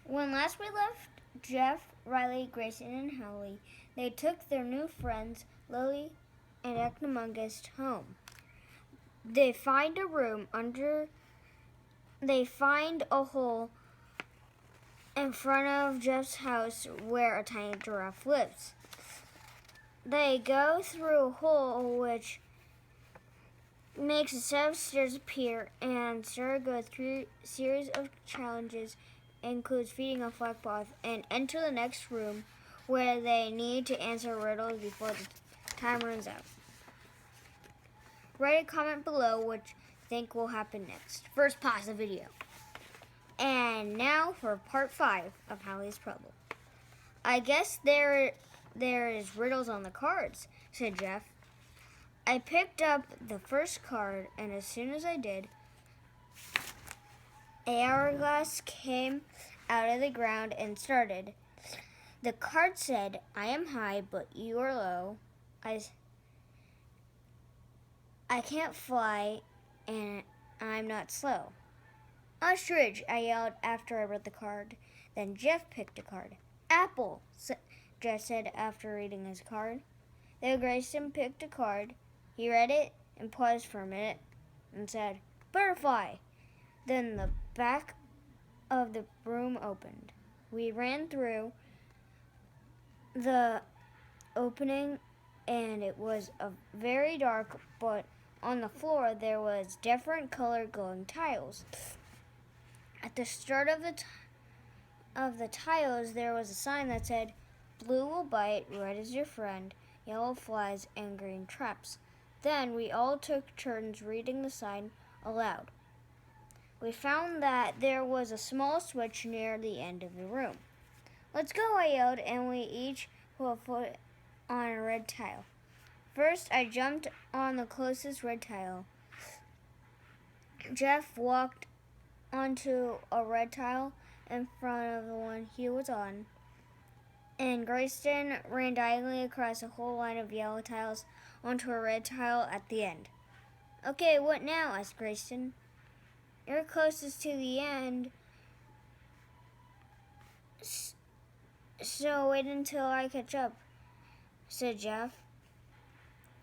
When last we left Jeff, Riley, Grayston, and Howly, they took their new friends, Lily and Actimunguis, home. They find a hole in front of Jeff's house where a tiny giraffe lives. They go through a hole which makes a set of stairs appear, and Sarah goes through a series of challenges, includes feeding a flakboth, and enter the next room where they need to answer riddles before the time runs out. Write a comment below what you think will happen next. First, pause the video. And now for part 5 of Howly's Puzzle. I guess there is riddles on the cards, said Jeff. I picked up the first card, and as soon as I did, an hourglass came out of the ground and started. The card said, I am high, but you are low. I can't fly, and I'm not slow. Ostrich, I yelled after I read the card. Then Jeff picked a card. Apple, Jeff said after reading his card. Then Grayston picked a card. He read it and paused for a minute and said, butterfly. Then the back of the room opened. We ran through the opening, and it was very dark, but on the floor there was different colored glowing tiles. At the start of the tiles there was a sign that said, blue will bite, red is your friend, yellow flies, and green traps. Then we all took turns reading the sign aloud. We found that there was a small switch near the end of the room. Let's go, I yelled, and we each put a foot on a red tile. First, I jumped on the closest red tile. Jeff walked onto a red tile in front of the one he was on, and Grayston ran diagonally across a whole line of yellow tiles onto a red tile at the end. Okay, what now? Asked Grayston. You're closest to the end, so wait until I catch up, said Jeff.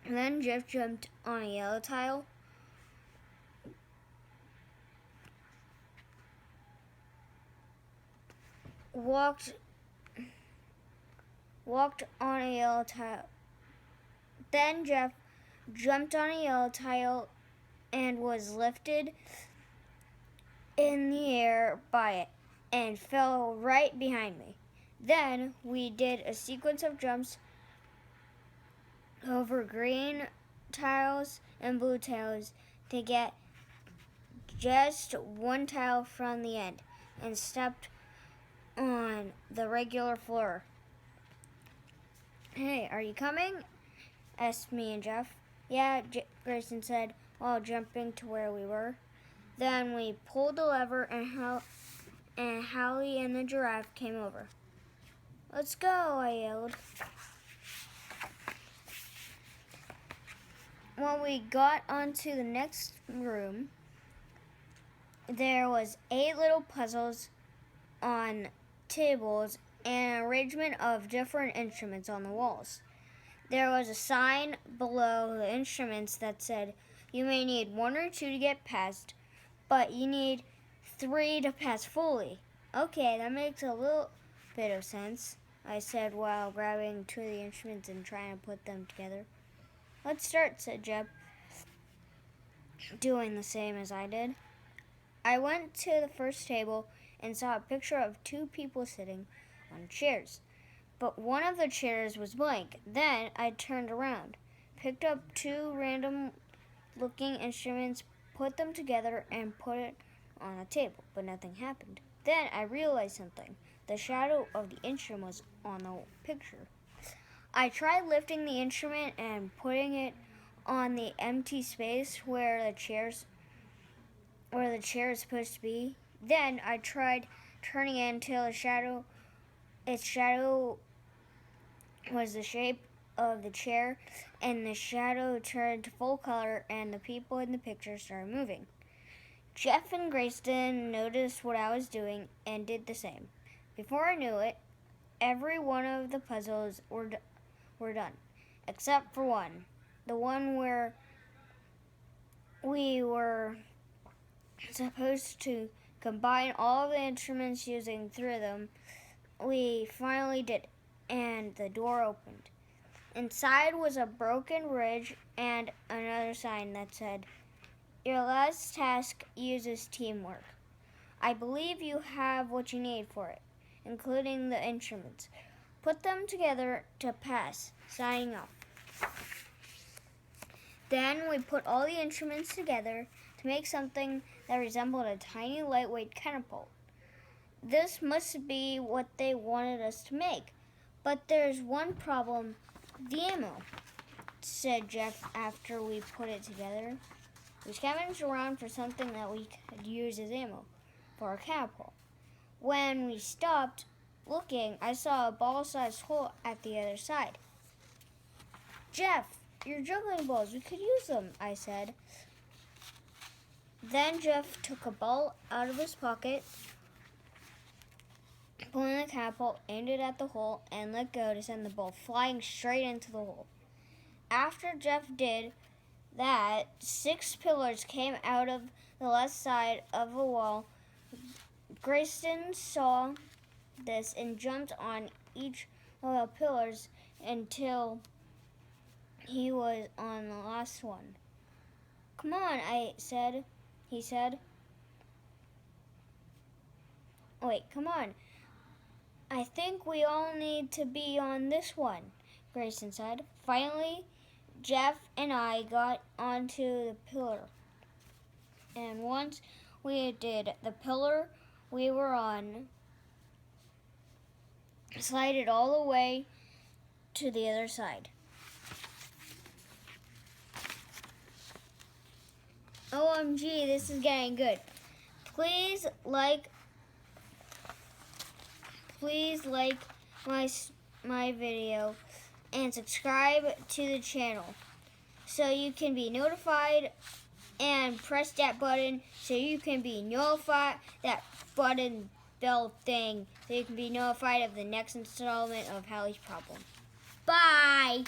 And then Jeff jumped on a yellow tile, walked on a yellow tile. Then Jeff jumped on a yellow tile and was lifted in the air by it and fell right behind me. Then we did a sequence of jumps over green tiles and blue tiles to get just one tile from the end and stepped on the regular floor. Hey, are you coming? Asked me and Jeff. Yeah, Grayston said while jumping to where we were. Then we pulled the lever and Howly and the giraffe came over. Let's go, I yelled. When we got onto the next room, there was 8 little puzzles on tables and an arrangement of different instruments on the walls. There was a sign below the instruments that said, you may need 1 or 2 to get past, but you need 3 to pass fully. Okay, that makes a little bit of sense, I said while grabbing 2 of the instruments and trying to put them together. Let's start, said Jeb, doing the same as I did. I went to the first table and saw a picture of 2 people sitting on chairs, but one of the chairs was blank. Then I turned around, picked up 2 random-looking instruments, put them together, and put it on a table, but nothing happened. Then I realized something. The shadow of the instrument was on the picture. I tried lifting the instrument and putting it on the empty space where the chair is supposed to be. Then I tried turning it until its shadow was the shape of the chair, and the shadow turned to full color, and the people in the picture started moving. Jeff and Grayston noticed what I was doing and did the same. Before I knew it, every one of the puzzles were done, except for one. The one where we were supposed to combine all the instruments using three of them. We finally did, and the door opened. Inside was a broken ridge and another sign that said, "Your last task uses teamwork. I believe you have what you need for it, including the instruments. Put them together to pass. Signing off." Then we put all the instruments together to make something that resembled a tiny lightweight catapult. This must be what they wanted us to make. "But there's one problem, the ammo," said Jeff after we put it together. We scavenged around for something that we could use as ammo for a catapult. When we stopped looking, I saw a ball-sized hole at the other side. "Jeff, your juggling balls, we could use them," I said. Then Jeff took a ball out of his pocket, pulling the catapult, aimed it at the hole, and let go to send the ball flying straight into the hole. After Jeff did that, 6 pillars came out of the left side of a wall. Grayston saw this and jumped on each of the pillars until he was on the last one. "Come on," he said. "Wait, come on. I think we all need to be on this one," Grayston said. Finally, Jeff and I got onto the pillar. And once we did, the pillar we were on slided all the way to the other side. OMG, this is getting good. Please like my video and subscribe to the channel so you can be notified, and press that button so you can be notified, that button bell thing, so you can be notified of the next installment of Howly's Problem. Bye!